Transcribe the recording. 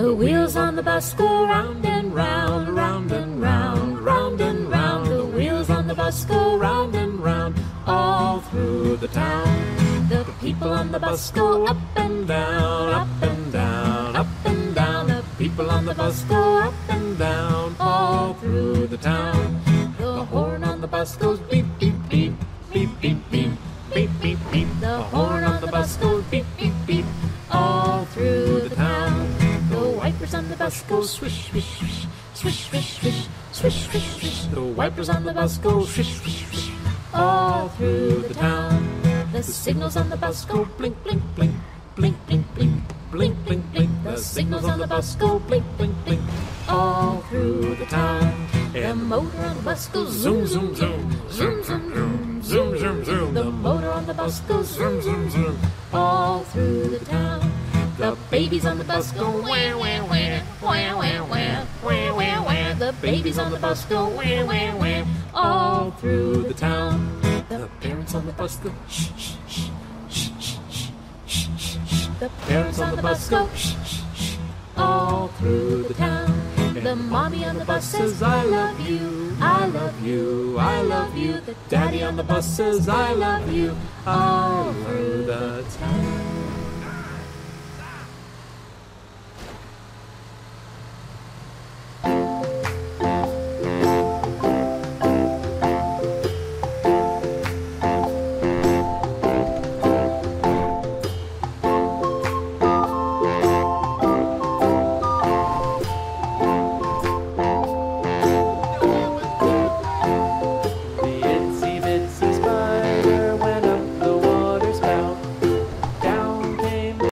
The wheels on the bus go round and round, round and round, round and round. The wheels on the bus go round and round, all through the town. The people on the bus go up and down, up and down, up and down. The people on the bus go up and down, all through the town. The horn on the bus goes beep, beep, beep, beep, beep, beep, beep, beep, beep. The horn on the bus goes beep, beep, beep, all through the town. The wipers on the bus go swish, swish, swish, swish, swish, swish, swish, swish, swish. The wipers on the bus go swish, swish, swish, all through the town. The signals on the bus go blink, blink, blink, blink, blink, blink, blink, blink, blink. The signals on the bus go blink, blink, blink, all through the town. The motor on the bus goes zoom, zoom, zoom, zoom, zoom, zoom, zoom, zoom, zoom. The motor on the bus goes zoom, zoom, zoom, all through the town. The babies on the bus go wah, wah, wah, wah, wah, wah, wah, wah, wah. The babies on the bus go wah, wah, wah, all through the town. The parents on the bus go shh, shh, shh, shh, shh, shh, shh, shh. The parents on the bus go shh, shh, shh, all through the town. The mommy on the bus says, I love you, I love you, I love you. The daddy on the bus says, I love you, all through the town.